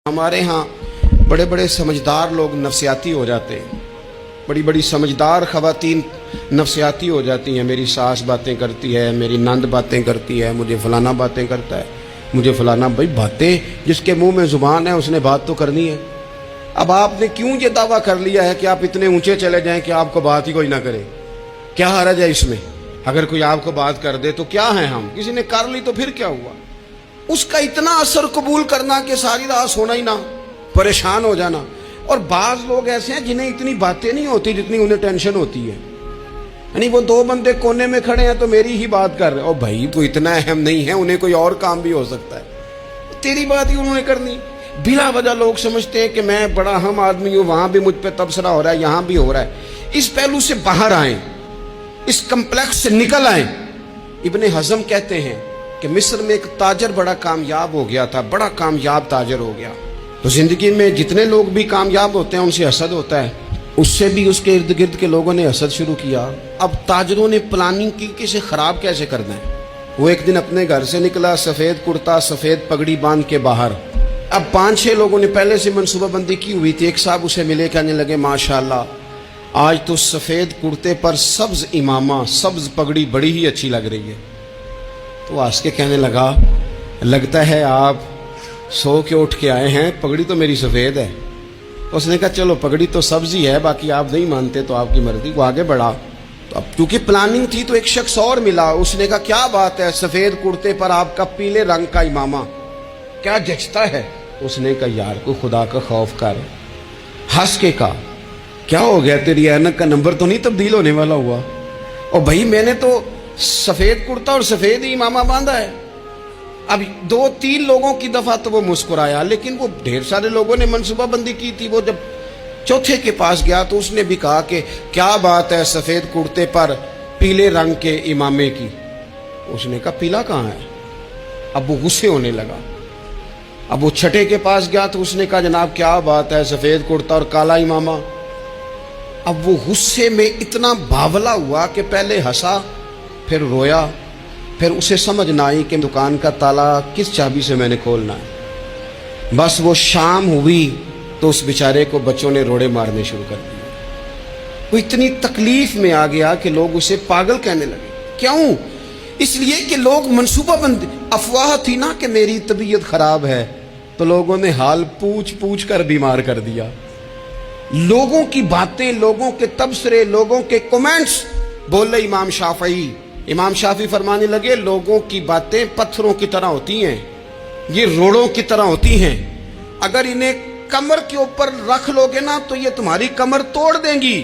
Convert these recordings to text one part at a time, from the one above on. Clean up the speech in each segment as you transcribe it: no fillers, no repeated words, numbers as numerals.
ہمارے ہاں بڑے بڑے سمجھدار لوگ نفسیاتی ہو جاتے ہیں، بڑی بڑی سمجھدار خواتین نفسیاتی ہو جاتی ہیں۔ میری ساس باتیں کرتی ہے، میری نند باتیں کرتی ہے، مجھے فلانا باتیں کرتا ہے، مجھے فلانا۔ بھائی باتیں، جس کے منہ میں زبان ہے اس نے بات تو کرنی ہے۔ اب آپ نے کیوں یہ دعویٰ کر لیا ہے کہ آپ اتنے اونچے چلے جائیں کہ آپ کو بات ہی کوئی نہ کرے؟ کیا حرج ہے اس میں؟ اگر کوئی آپ کو بات کر دے تو کیا ہے، ہم کسی نے کر لی تو پھر کیا ہوا؟ اس کا اتنا اثر قبول کرنا کہ ساری رات سونا ہی نہ، پریشان ہو جانا۔ اور بعض لوگ ایسے ہیں جنہیں اتنی باتیں نہیں ہوتی جتنی انہیں ٹینشن ہوتی ہے، یعنی وہ دو بندے کونے میں کھڑے ہیں تو میری ہی بات کر رہے ہیں، اور بھائی تو اتنا اہم نہیں ہے، انہیں کوئی اور کام بھی ہو سکتا ہے، تیری بات ہی انہوں نے کرنی۔ بلا وجہ لوگ سمجھتے ہیں کہ میں بڑا اہم آدمی ہوں، وہاں بھی مجھ پہ تبصرہ ہو رہا ہے، یہاں بھی ہو رہا ہے۔ اس پہلو سے باہر آئیں، اس کمپلیکس سے نکل آئیں۔ ابن حزم کہتے ہیں کہ مصر میں ایک تاجر بڑا کامیاب ہو گیا تھا، بڑا کامیاب تاجر ہو گیا۔ تو زندگی میں جتنے لوگ بھی کامیاب ہوتے ہیں ان سے حسد ہوتا ہے، اس سے بھی اس کے ارد گرد کے لوگوں نے حسد شروع کیا۔ اب تاجروں نے پلاننگ کی کہ اسے خراب کیسے کرنا ہے۔ وہ ایک دن اپنے گھر سے نکلا، سفید کرتا سفید پگڑی باندھ کے باہر۔ اب 5-6 لوگوں نے پہلے سے منصوبہ بندی کی ہوئی تھی۔ ایک صاحب اسے ملے، کہنے لگے ماشاءاللہ آج تو سفید کرتے پر سبز امامہ، سبز پگڑی بڑی ہی اچھی لگ رہی ہے۔ تو ہنس کے کہنے لگا لگتا ہے آپ سو کے اٹھ کے آئے ہیں، پگڑی تو میری سفید ہے۔ اس نے کہا چلو پگڑی تو سبز ہی ہے، باقی آپ نہیں مانتے تو آپ کی مرضی۔ وہ آگے بڑھا تو اب کیونکہ پلاننگ تھی تو ایک شخص اور ملا، اس نے کہا کیا بات ہے، سفید کرتے پر آپ کا پیلے رنگ کا امامہ کیا جچتا ہے؟ اس نے کہا یار کو خدا کا خوف کر۔ ہنس کے کہا کیا ہو گیا، تیری اینک کا نمبر تو نہیں تبدیل ہونے والا ہوا؟ اور بھائی میں نے تو سفید کرتا اور سفید ہی امامہ باندھا ہے۔ اب 2-3 لوگوں کی دفعہ تو وہ مسکرایا، لیکن وہ ڈھیر سارے لوگوں نے منصوبہ بندی کی تھی۔ وہ جب چوتھے کے پاس گیا تو اس نے بھی کہا کہ کیا بات ہے سفید کرتے پر پیلے رنگ کے امامے کی؟ اس نے کہا پیلا کہاں ہے؟ اب وہ غصے ہونے لگا۔ اب وہ چھٹے کے پاس گیا تو اس نے کہا جناب کیا بات ہے سفید کرتا اور کالا امامہ؟ اب وہ غصے میں اتنا باولا ہوا کہ پہلے ہنسا پھر رویا، پھر اسے سمجھ نہ آئی کہ دکان کا تالا کس چابی سے میں نے کھولنا ہے۔ بس وہ شام ہوئی تو اس بیچارے کو بچوں نے روڑے مارنے شروع کر دیے۔ وہ اتنی تکلیف میں آ گیا کہ لوگ اسے پاگل کہنے لگے۔ کیوں؟ اس لیے کہ لوگ منصوبہ بندی، افواہ تھی نا کہ میری طبیعت خراب ہے، تو لوگوں نے حال پوچھ پوچھ کر بیمار کر دیا۔ لوگوں کی باتیں، لوگوں کے تبصرے، لوگوں کے کومنٹس۔ بولے امام شافعی، امام شافعی فرمانے لگے لوگوں کی باتیں پتھروں کی طرح ہوتی ہیں، یہ روڑوں کی طرح ہوتی ہیں، اگر انہیں کمر کے اوپر رکھ لو گے نا تو یہ تمہاری کمر توڑ دیں گی،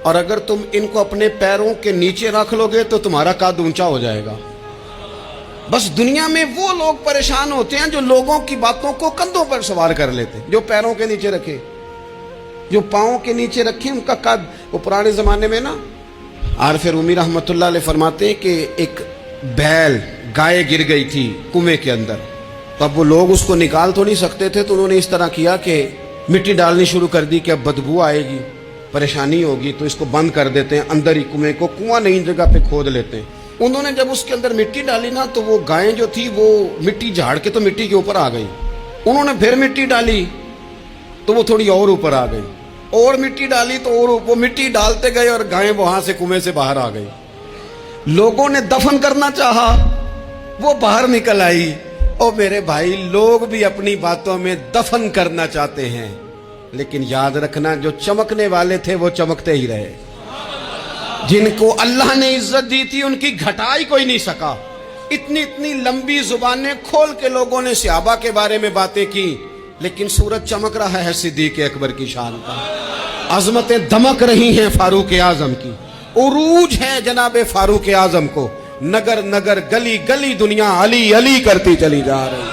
اور اگر تم ان کو اپنے پیروں کے نیچے رکھ لو گے تو تمہارا قد اونچا ہو جائے گا۔ بس دنیا میں وہ لوگ پریشان ہوتے ہیں جو لوگوں کی باتوں کو کندھوں پر سوار کر لیتے، جو پیروں کے نیچے رکھے، جو پاؤں کے نیچے رکھے ان کا قد۔ وہ پرانے زمانے میں نا عارف رومی رحمۃ اللہ علیہ فرماتے ہیں کہ ایک بیل گائے گر گئی تھی کنویں کے اندر، تو اب وہ لوگ اس کو نکال تو نہیں سکتے تھے، تو انہوں نے اس طرح کیا کہ مٹی ڈالنی شروع کر دی کہ اب بدبو آئے گی، پریشانی ہوگی، تو اس کو بند کر دیتے ہیں اندر ہی کنویں کو، کنواں نئی جگہ پہ کھود لیتے ہیں۔ انہوں نے جب اس کے اندر مٹی ڈالی نا تو وہ گائیں جو تھی وہ مٹی جھاڑ کے تو مٹی کے اوپر آ گئی۔ انہوں نے پھر مٹی ڈالی تو وہ تھوڑی اور اوپر آ گئی، اور مٹی ڈالی تو اور وہ مٹی ڈالتے گئے اور گائیں وہاں سے کنویں سے باہر آ گئی۔ لوگوں نے دفن کرنا چاہا، وہ باہر نکل آئی۔ اور میرے بھائی لوگ بھی اپنی باتوں میں دفن کرنا چاہتے ہیں، لیکن یاد رکھنا جو چمکنے والے تھے وہ چمکتے ہی رہے، جن کو اللہ نے عزت دی تھی ان کی گھٹائی کوئی نہیں سکا۔ اتنی لمبی زبانیں کھول کے لوگوں نے صحابہ کے بارے میں باتیں کی، لیکن سورج چمک رہا ہے صدیق اکبر کی شان کا، عظمتیں دمک رہی ہیں فاروق اعظم کی، عروج ہے جناب فاروق اعظم کو، نگر نگر گلی گلی دنیا علی علی کرتی چلی جا رہی۔